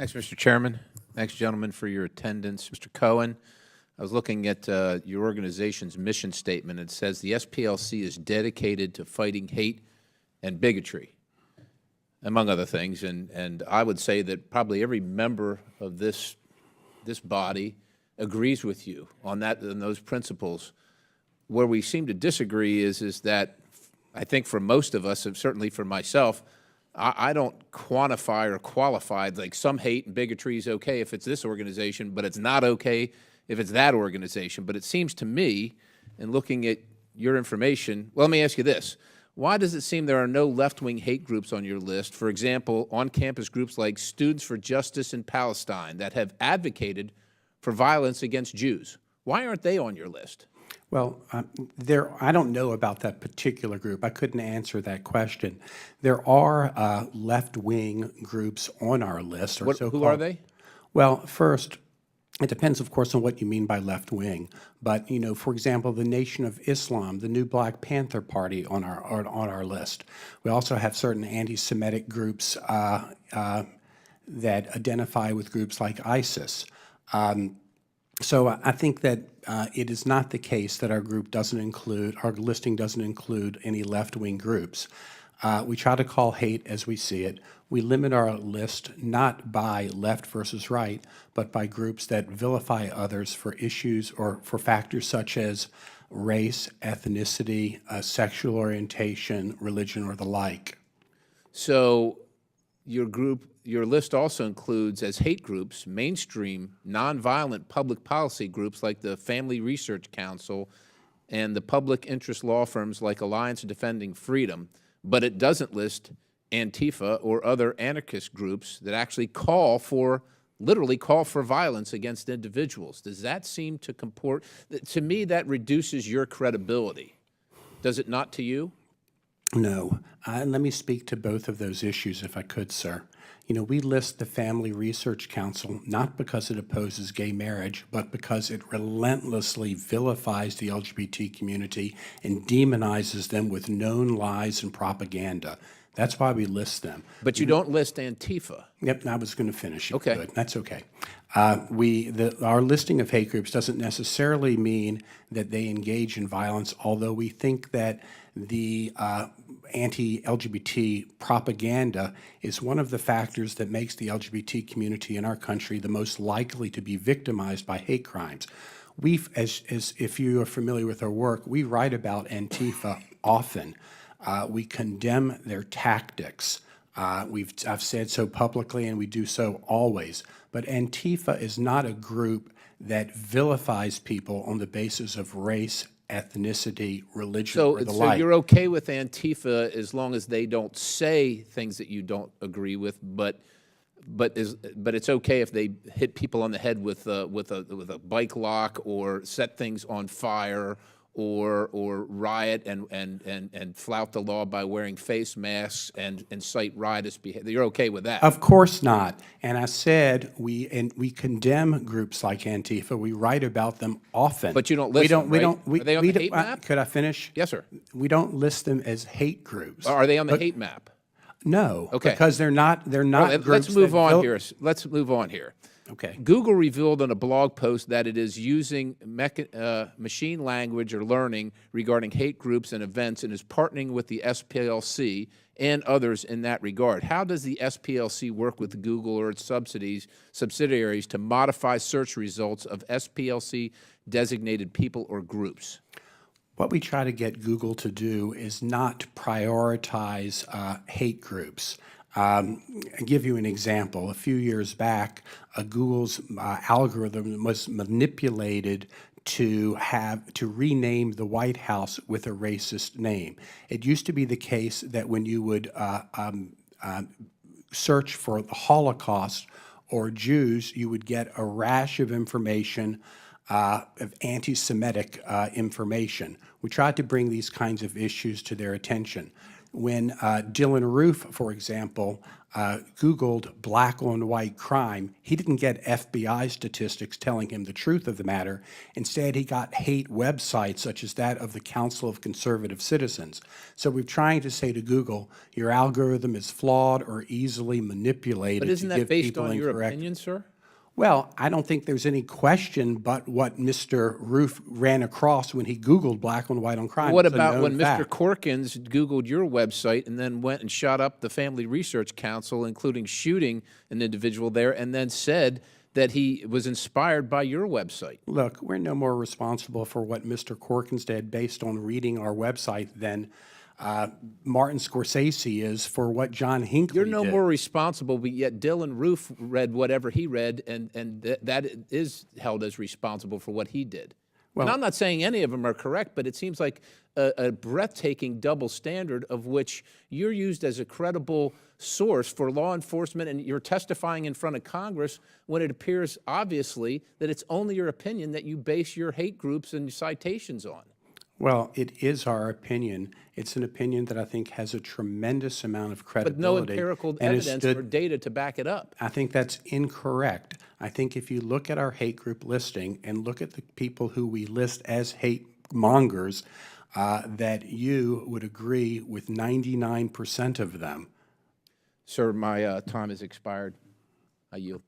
Thanks, Mr. Chairman. Thanks, gentlemen, for your attendance. Mr. Cohen, I was looking at your organization's mission statement. It says the SPLC is dedicated to fighting hate and bigotry, among other things. And I would say that probably every member of this body agrees with you on that and those principles. Where we seem to disagree is that I think for most of us, and certainly for myself, I don't quantify or qualify, like some hate and bigotry is okay if it's this organization, but it's not okay if it's that organization. But it seems to me, in looking at your information, well, let me ask you this. Why does it seem there are no left-wing hate groups on your list? For example, on-campus groups like Students for Justice in Palestine that have advocated for violence against Jews. Why aren't they on your list? Well, I don't know about that particular group. I couldn't answer that question. There are left-wing groups on our list. Who are they? Well, first, it depends, of course, on what you mean by left-wing. But, you know, for example, the Nation of Islam, the new Black Panther Party on our list. We also have certain anti-Semitic groups that identify with groups like ISIS. So I think that it is not the case that our listing doesn't include any left-wing groups. We try to call hate as we see it. We limit our list not by left versus right, but by groups that vilify others for issues or for factors such as race, ethnicity, sexual orientation, religion, or the like. So your list also includes, as hate groups, mainstream, nonviolent public policy groups like the Family Research Council and the public interest law firms like Alliance Defending Freedom, but it doesn't list Antifa or other anarchist groups that actually literally call for violence against individuals. Does that seem to comport? To me, that reduces your credibility. Does it not to you? No. And let me speak to both of those issues, if I could, sir. You know, we list the Family Research Council not because it opposes gay marriage, but because it relentlessly vilifies the LGBT community and demonizes them with known lies and propaganda. That's why we list them. But you don't list Antifa. Yep, I was going to finish. Okay. Good. That's okay. Our listing of hate groups doesn't necessarily mean that they engage in violence, although we think that the anti-LGBT propaganda is one of the factors that makes the LGBT community in our country the most likely to be victimized by hate crimes. If you are familiar with our work, we write about Antifa often. We condemn their tactics. I've said so publicly, and we do so always. But Antifa is not a group that vilifies people on the basis of race, ethnicity, religion, or the like. So you're okay with Antifa as long as they don't say things that you don't agree with, but it's okay if they hit people on the head with a bike lock or set things on fire or riot and flout the law by wearing face masks and incite riotous behavior. You're okay with that? Of course not. And I said we condemn groups like Antifa. We write about them often. But you don't list them, right? Are they on the hate map? Could I finish? Yes, sir. We don't list them as hate groups. Are they on the hate map? No. Okay. Because they're not groups. Let's move on here. Let's move on here. Okay. Google revealed in a blog post that it is using machine language or learning regarding hate groups and events and is partnering with the SPLC and others in that regard. How does the SPLC work with Google or its subsidiaries to modify search results of SPLC-designated people or groups? What we try to get Google to do is not prioritize hate groups. I'll give you an example. A few years back, Google's algorithm was manipulated to rename the White House with a racist name. It used to be the case that when you would search for the Holocaust or Jews, you would get a rash of information, of anti-Semitic information. We tried to bring these kinds of issues to their attention. When Dylan Roof, for example, Googled black on white crime, he didn't get FBI statistics telling him the truth of the matter. Instead, he got hate websites such as that of the Council of Conservative Citizens. So we're trying to say to Google, your algorithm is flawed or easily manipulated But isn't to that give based people on your incorrect. opinion, sir? Well, I don't think there's any question but what Mr. Roof ran across when he Googled black on white on crime. What It's a about known when Mr. fact. Corkins Googled your website and then went and shot up the Family Research Council, including shooting an individual there, and then said that he was inspired by your website? Look, we're no more responsible for what Mr. Corkins did based on reading our website than Martin Scorsese is for what John Hinckley You're no did. more responsible, but yet Dylan Roof read whatever he read, and that is held as responsible for what he did. And I'm not saying any of them are correct, but it seems like a breathtaking double standard of which you're used as a credible source for law enforcement, and you're testifying in front of Congress when it appears obviously that it's only your opinion that you base your hate groups and citations on. Well, it is our opinion. It's an opinion that I think has a tremendous amount of credibility. But no empirical and has evidence stood- or data to back it up. I think that's incorrect. I think if you look at our hate group listing and look at the people who we list as hate mongers, that you would agree with 99% of them. Sir, my time has expired. I yield.